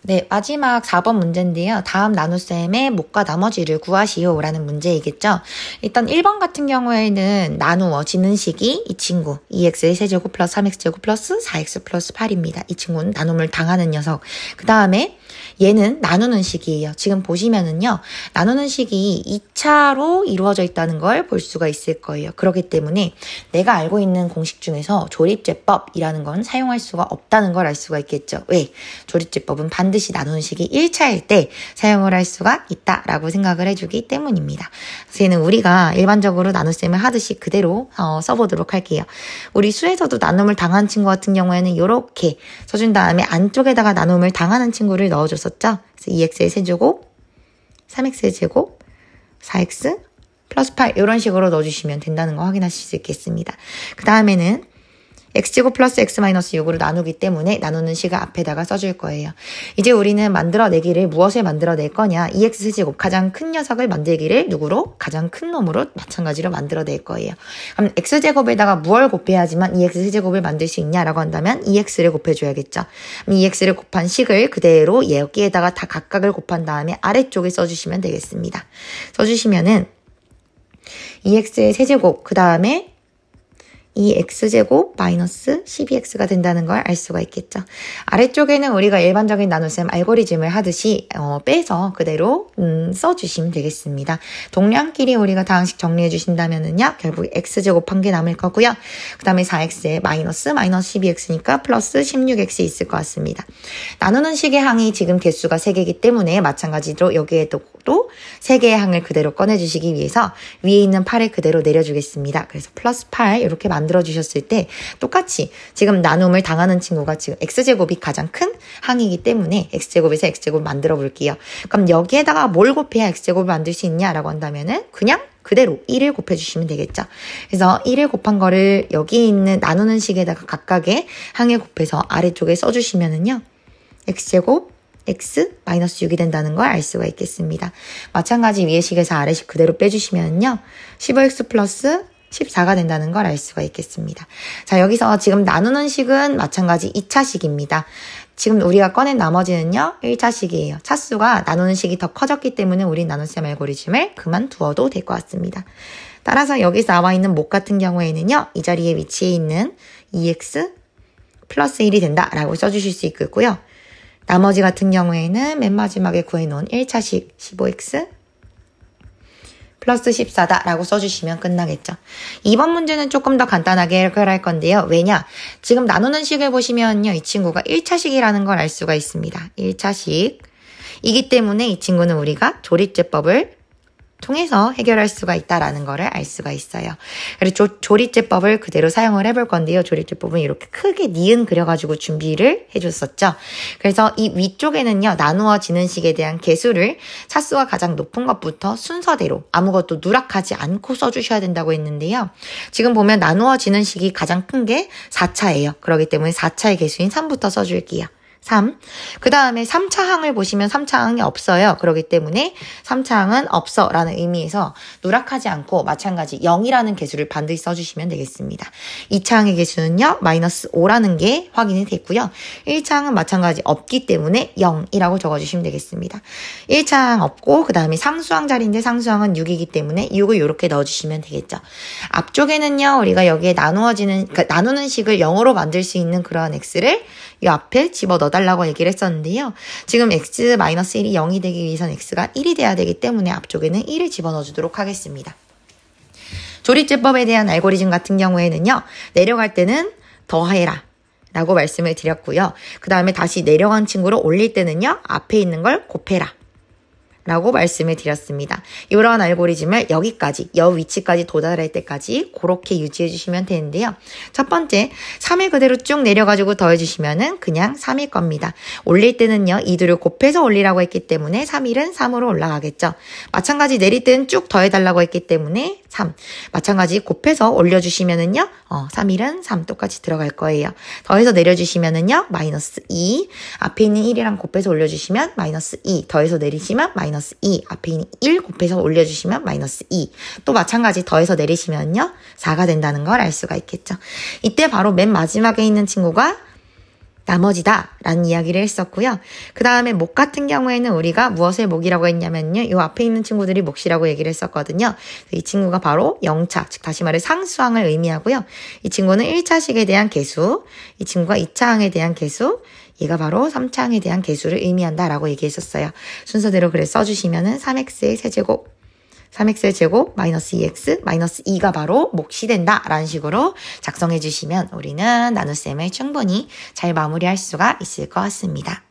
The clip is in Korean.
네, 마지막 4번 문제인데요. 다음 나눗셈의 목과 나머지를 구하시오 라는 문제이겠죠. 일단 1번 같은 경우에는 나누어지는 식이 이 친구 2x의 세제곱 플러스 3x제곱 플러스 4x 플러스 8입니다. 이 친구는 나눔을 당하는 녀석. 그 다음에 얘는 나누는 식이에요. 지금 보시면은요. 나누는 식이 2차로 이루어져 있다는 걸 볼 수가 있을 거예요. 그렇기 때문에 내가 알고 있는 공식 중에서 조립제법이라는 건 사용할 수가 없다는 걸 알 수가 있겠죠. 왜? 조립제법은 반드시 나누는 식이 1차일 때 사용을 할 수가 있다라고 생각을 해주기 때문입니다. 그래서 얘는 우리가 일반적으로 나눗셈을 하듯이 그대로 써보도록 할게요. 우리 수에서도 나눔을 당한 친구 같은 경우에는 이렇게 써준 다음에 안쪽에다가 나눔을 당하는 친구를 넣어줬었죠. 그래서 2x의 세제곱, 3x의 제곱, 4x 플러스 8 이런 식으로 넣어주시면 된다는 거 확인하실 수 있겠습니다. 그 다음에는 x제곱 플러스 x 마이너스 6으로 나누기 때문에 나누는 식을 앞에다가 써줄 거예요. 이제 우리는 만들어내기를 무엇을 만들어낼 거냐. 2x제곱 가장 큰 녀석을 만들기를 누구로? 가장 큰 놈으로 마찬가지로 만들어낼 거예요. 그럼 x제곱에다가 무엇을 곱해야지만 2x제곱을 만들 수 있냐라고 한다면 2x를 곱해줘야겠죠. 그럼 2x를 곱한 식을 그대로 여기에다가 다 각각을 곱한 다음에 아래쪽에 써주시면 되겠습니다. 써주시면은 2x의 세제곱 그 다음에 2x제곱 마이너스 12x가 된다는 걸 알 수가 있겠죠. 아래쪽에는 우리가 일반적인 나눗셈 알고리즘을 하듯이 빼서 그대로 써주시면 되겠습니다. 동량끼리 우리가 다항식 정리해 주신다면은요. 결국 x제곱 한 개 남을 거고요. 그 다음에 4x에 마이너스 12x니까 플러스 16x 있을 것 같습니다. 나누는 식의 항이 지금 개수가 3개이기 때문에 마찬가지로 여기에도 또 3개의 항을 그대로 꺼내주시기 위해서 위에 있는 8을 그대로 내려주겠습니다. 그래서 플러스 8 이렇게 만들어주셨을 때 똑같이 지금 나눔을 당하는 친구가 지금 x제곱이 가장 큰 항이기 때문에 x제곱에서 x제곱 만들어 볼게요. 그럼 여기에다가 뭘 곱해야 x제곱을 만들 수 있냐라고 한다면은 그냥 그대로 1을 곱해주시면 되겠죠. 그래서 1을 곱한 거를 여기 있는 나누는 식에다가 각각의 항에 곱해서 아래쪽에 써주시면은요. x제곱 x 마이너스 6이 된다는 걸 알 수가 있겠습니다. 마찬가지 위의 식에서 아래식 그대로 빼주시면요. 15x 플러스 14가 된다는 걸 알 수가 있겠습니다. 자, 여기서 지금 나누는 식은 마찬가지 2차식입니다. 지금 우리가 꺼낸 나머지는요. 1차식이에요. 차수가 나누는 식이 더 커졌기 때문에 우린 나눗셈 알고리즘을 그만두어도 될 것 같습니다. 따라서 여기서 나와 있는 목 같은 경우에는요. 이 자리에 위치해 있는 2x 플러스 1이 된다라고 써주실 수 있겠고요. 나머지 같은 경우에는 맨 마지막에 구해놓은 1차식 15x 플러스 14다라고 써주시면 끝나겠죠. 2번 문제는 조금 더 간단하게 해결할 건데요. 왜냐? 지금 나누는 식을 보시면요. 이 친구가 1차식이라는 걸 알 수가 있습니다. 1차식이기 때문에 이 친구는 우리가 조립제법을 통해서 해결할 수가 있다라는 거를 알 수가 있어요. 그래서 조립제법을 그대로 사용을 해볼 건데요. 조립제법은 이렇게 크게 니은 그려가지고 준비를 해줬었죠. 그래서 이 위쪽에는요. 나누어지는 식에 대한 개수를 차수가 가장 높은 것부터 순서대로 아무것도 누락하지 않고 써주셔야 된다고 했는데요. 지금 보면 나누어지는 식이 가장 큰 게 4차예요. 그렇기 때문에 4차의 개수인 3부터 써줄게요. 3. 그 다음에 3차 항을 보시면 3차 항이 없어요. 그렇기 때문에 3차 항은 없어 라는 의미에서 누락하지 않고 마찬가지 0이라는 개수를 반드시 써주시면 되겠습니다. 2차 항의 개수는요. 마이너스 5라는 게 확인이 됐고요. 1차 항은 마찬가지 없기 때문에 0이라고 적어주시면 되겠습니다. 1차 항 없고 그 다음에 상수항 자리인데 상수항은 6이기 때문에 6을 이렇게 넣어주시면 되겠죠. 앞쪽에는요. 우리가 여기에 나누는 식을 0으로 만들 수 있는 그런 x를 이 앞에 집어넣어달라고 얘기를 했었는데요. 지금 x-1이 0이 되기 위해서는 x가 1이 돼야 되기 때문에 앞쪽에는 1을 집어넣어주도록 하겠습니다. 조립제법에 대한 알고리즘 같은 경우에는요. 내려갈 때는 더해라 라고 말씀을 드렸고요. 그 다음에 다시 내려간 친구를 올릴 때는요. 앞에 있는 걸 곱해라 라고 말씀을 드렸습니다. 이런 알고리즘을 여기까지, 여 위치까지 도달할 때까지 그렇게 유지해 주시면 되는데요. 첫 번째, 3을 그대로 쭉 내려가지고 더해주시면은 그냥 3일 겁니다. 올릴 때는요, 이 둘을 곱해서 올리라고 했기 때문에 3일은 3으로 올라가겠죠. 마찬가지 내릴 때는 쭉 더해달라고 했기 때문에 3. 마찬가지 곱해서 올려주시면은요, 3일은 3 똑같이 들어갈 거예요. 더해서 내려주시면은요, 마이너스 2. 앞에 있는 1이랑 곱해서 올려주시면 마이너스 2. 더해서 내리시면 마이너스 2. 앞에 있는 1 곱해서 올려주시면 마이너스 2. 또 마찬가지 더해서 내리시면요, 4가 된다는 걸 알 수가 있겠죠. 이때 바로 맨 마지막에 있는 친구가 나머지다 라는 이야기를 했었고요. 그 다음에 목 같은 경우에는 우리가 무엇을 목이라고 했냐면요. 이 앞에 있는 친구들이 몫이라고 얘기를 했었거든요. 이 친구가 바로 영차, 즉 다시 말해 상수항을 의미하고요. 이 친구는 1차식에 대한 개수, 이 친구가 2차항에 대한 개수, 얘가 바로 3차항에 대한 개수를 의미한다라고 얘기했었어요. 순서대로 그래 써주시면은 3x의 세제곱, 3x의 제곱 마이너스 2x 마이너스 2가 바로 몫이 된다라는 식으로 작성해 주시면 우리는 나눗셈을 충분히 잘 마무리할 수가 있을 것 같습니다.